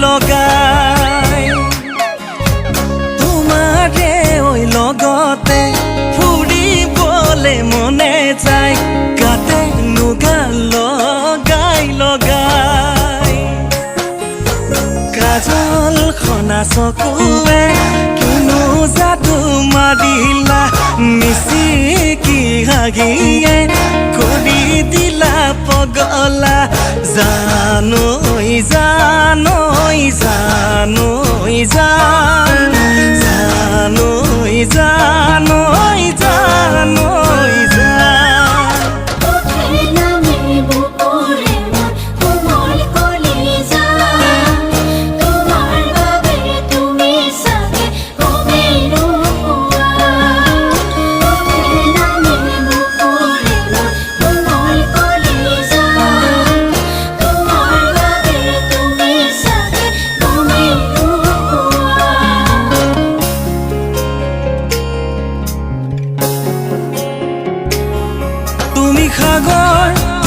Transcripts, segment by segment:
লগাই তোমাৰে ঐ লগতে ফুৰিবলে মনে যায় গাতে নুগা লগাই লগাই কাজল খনা চকুৱে কিনো যাদু মাৰিলা মিচিকি হাগিয়ে কৰি দিলা পগলা জানৈ জানৈ জানৈ জানৈ জানৈ জানৈ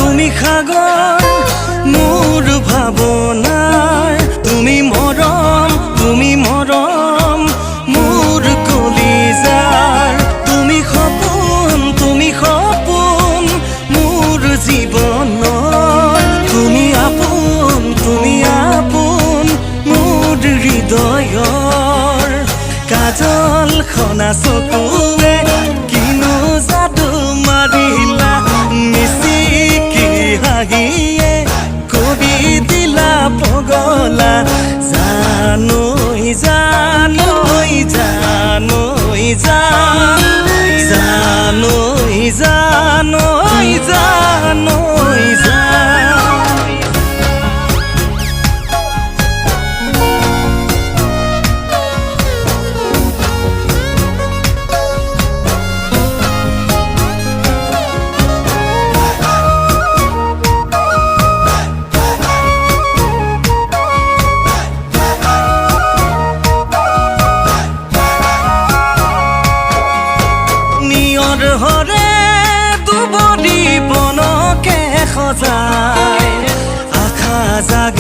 তুমি সাগৰ মোৰ ভাৱনাৰ তুমি মৰম মোৰ কলিজাৰ তুমি সপোন মোৰ জীৱনৰ তুমি আপোন মোৰ হৃদয়ৰ কাজল খনা চকুৱে কিনো যাদু মাৰিলা মিচিকি হাগিয়ে কৰি দিলা পগলা জানৈ জানৈ জানৈ জানৈ জানৈ জানৈ জানৈ হৰে দুবৰি বনকে সজাই আশা জাগ